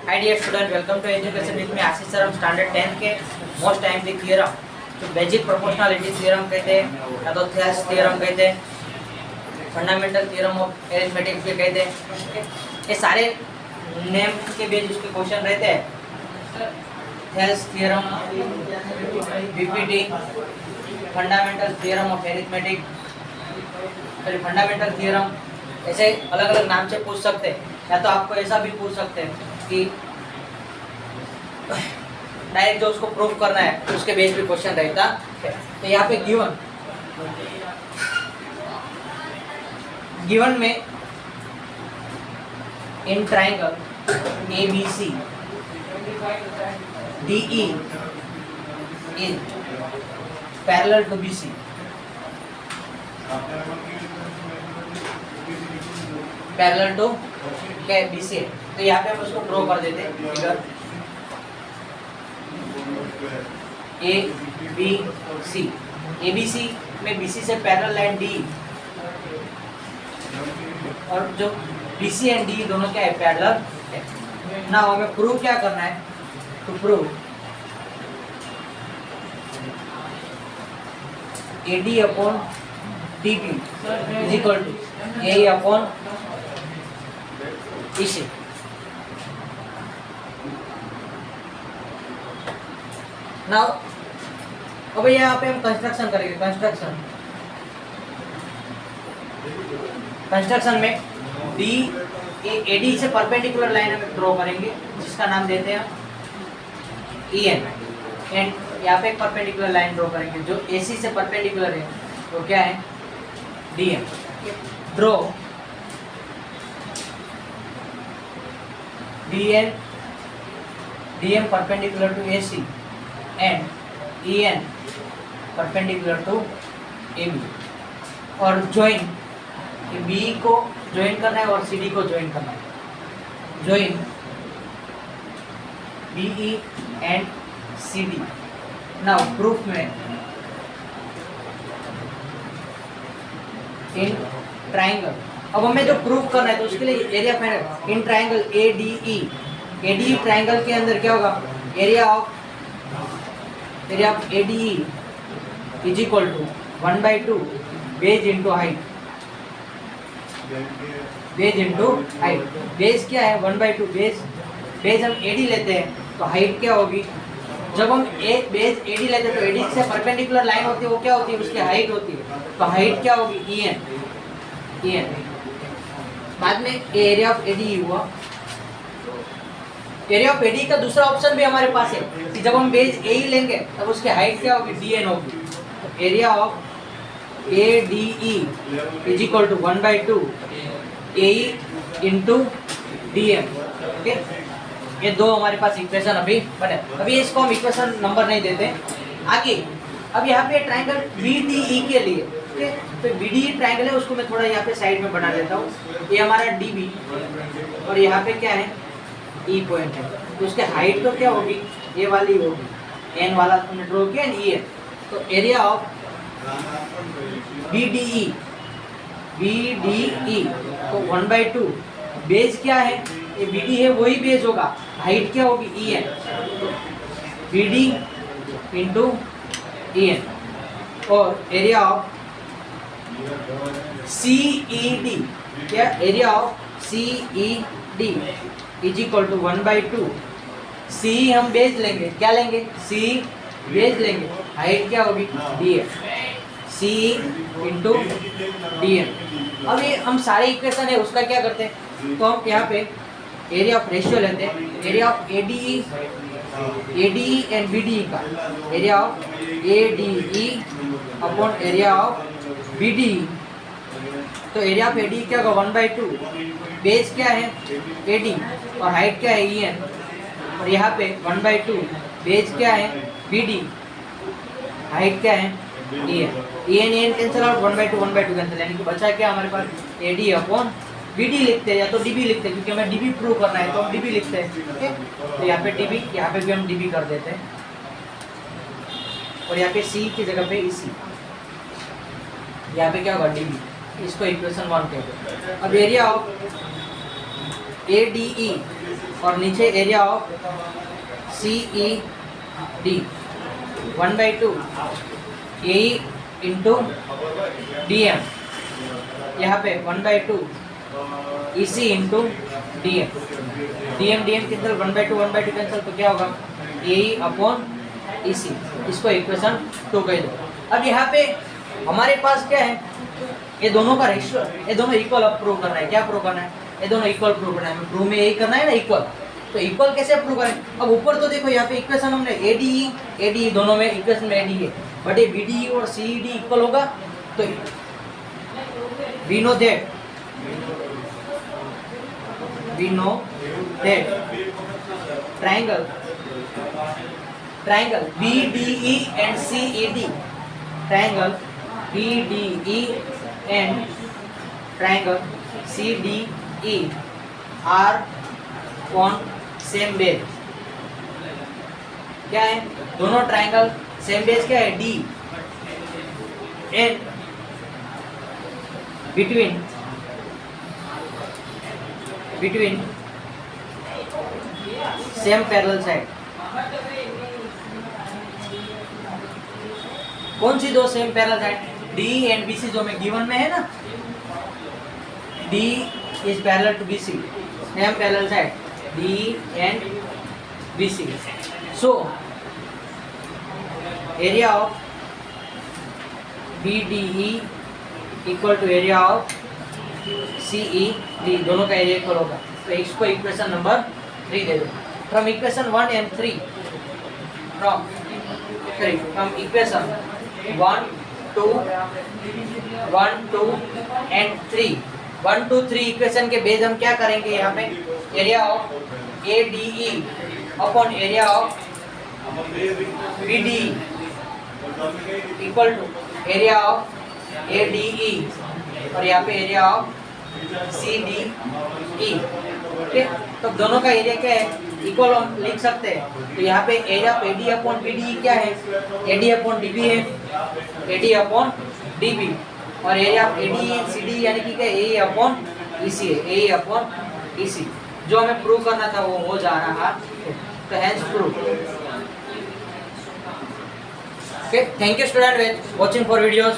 Hi dear student, welcome to education with me Ashish sir. हम standard 10 के most time the theorem तो basic proportionality theorem कहते हैं या तो थेल्स थ्योरम कहते हैं, फंडामेंटल थ्योरम ऑफ अरिथमेटिक भी कहते हैं। ये सारे नेम के बेस उसके क्वेश्चन रहते हैं। Thales theorem, BPT, fundamental theorem of arithmetic, fundamental theorem, ऐसे अलग अलग नाम से पूछ सकते हैं। या तो आपको ऐसा भी पूछ सकते हैं कि डायरेक्ट जो उसको प्रूव करना है तो उसके बेस पे क्वेश्चन रहता है। तो यहाँ पे गिवन में in triangle ABC DE is parallel to BC, parallel to क्या है BC है। तो यहाँ पे हम उसको ड्रॉ कर देते हैं फिगर ABC। ABC में BC से पैरेलल लाइन D, और जो BC एंड D दोनों क्या है, पैरेलल है। ना हमें प्रूव क्या करना है, to prove AD upon DB is equal to AE upon EC। Now अब यहाँ पे हम कंस्ट्रक्शन करेंगे। कंस्ट्रक्शन में AD से परपेंडिकुलर लाइन हम ड्रॉ करेंगे जिसका नाम देते हैं EN, एंड यहाँ पे एक परपेंडिकुलर लाइन ड्रॉ करेंगे जो AC से परपेंडिकुलर है, तो क्या है DM। Draw DM perpendicular to AC and EN perpendicular to AB, और ज्वाइन B को ज्वाइन करना है और CD को ज्वाइन करना है। Join BE and CD। Now proof में इन ट्राइंगल, अब हमें जो प्रूफ करना है तो उसके लिए area find in triangle ADE triangle के अंदर क्या होगा, area of ADE is equal to 1/2 base into height. Base क्या है 1/2, बेस हम AD लेते हैं तो हाइट क्या होगी, जब हम बेस AD लेते हैं तो AD से परपेंडिकुलर लाइन होती है, वो क्या होती है, उसकी हाइट होती है। तो हाइट क्या होगी EN। बाद में एरिया ऑफ ADE हुआ। एरिया ऑफ ADE का दूसरा ऑप्शन भी हमारे पास है कि जब हम बेस AE लेंगे तब उसकी हाइट क्या होगी, DN होगी। तो area of ADE is equal to 1/2 AE into DN। Okay, ये दो हमारे पास इक्वेशन अभी बने। अभी इसको हम इक्वेशन नंबर नहीं देते आगे। अब यहाँ पे ट्राइंगल BDE के लिए, ओके, तो BDE ट्राइंगल है उसको मैं थोड़ा यहाँ पे साइड में बना देता हूँ। ये हमारा DB और यहाँ पे क्या है E पॉइंट है, तो उसके हाइट तो क्या होगी, ये वाली होगी, N वाला तुमने ड्रॉ किया न, E है। तो एरिया ऑफ BDE तो 1/2 बेस क्या है, ये BD है वही बेस होगा, हाइट क्या होगी EN, तो BD इंटू EN। और एरिया ऑफ CED, क्या area of CED is equal to 1/2 C हम बेस लेंगे, क्या लेंगे, C बेस लेंगे, हाइट क्या होगी DN, C इंटू DN। अब ये हम सारे इक्वेशन है उसका क्या करते हैं, तो हम यहाँ पे एरिया ऑफ रेशियो लेते हैं, area of ADE and BDE का, area of ADE upon area of BDE। तो एरिया ऑफ ADE क्या होगा 1/2, बेस क्या है AD और हाइट क्या है EN, और यहाँ पे 1/2 बेस क्या है BD, हाइट क्या है EN कैंसिल आउट, 1/2 कैंसिल, यानी कि बचा क्या हमारे पास AD अपॉन BD लिखते हैं या तो DB लिखते हैं, क्योंकि हमें DB प्रूव करना है तो हम DB लिखते हैं। ओके, तो यहाँ पे DB, यहाँ पे भी हम DB कर देते हैं, और यहाँ पे C की जगह पे EC, यहाँ पे क्या होगा DB। इसको इक्वेशन 1 कहते हैं। अब एरिया ऑफ ADE और नीचे area of C E D 1/2 A into D M, यहाँ पे 1/2 E C into D M, D M cancel, 1/2 cancel, तो क्या होगा ए अपॉन ई सी। इसको इक्वेशन 2 कह दो। अब यहाँ पे हमारे पास क्या है, ये दोनों का रेशियो, ये दोनों इक्वल अब प्रूव करना है। क्या प्रूव करना है, ये दोनों इक्वल प्रूव करना है। प्रूव में यही करना है ना, इक्वल। तो इक्वल कैसे प्रूव करें? अब ऊपर तो देखो यहाँ पे इक्वेशन हमने एडी दोनों में इक्वेशन में एडी है, बट ये बीडी और सीडी इक्वल होगा। तो we know that triangle BDE and CED, triangle BDE and triangle CDE are on same base। क्या है, दोनों ट्राइंगल सेम बेस क्या है, D, and between same parallel side। कौन सी दो same parallel side, D and B C, जो में गिवन में है ना, D is parallel to B C, same parallel side D and B C. So area of B D E equal to area of C E D, दोनों का area equal होगा। तो इसको इक्वेशन नंबर 3 दे दो। From equation 1 and 3, from equation 1, 2 and 3, 1, 2, 3 equation के base हम क्या करेंगे, यहाँ पे area of A D E upon area of B D equal to area of A D E, और यहाँ पे area of C D E. Okay, तो दोनों का एरिया क्या है, इक्वल हम लिख सकते हैं। तो यहाँ पे area of AD upon BD क्या है, एडी अपॉन डीबी है, एडी अपॉन डीबी, और एरिया ऑफ एडी सीडी यानी कि क्या, ए अपॉन ईसी है, ए अपॉन ईसी। जो हमें प्रूव करना था वो हो जा रहा है। तो hence prove. Okay, thank you student watching for videos.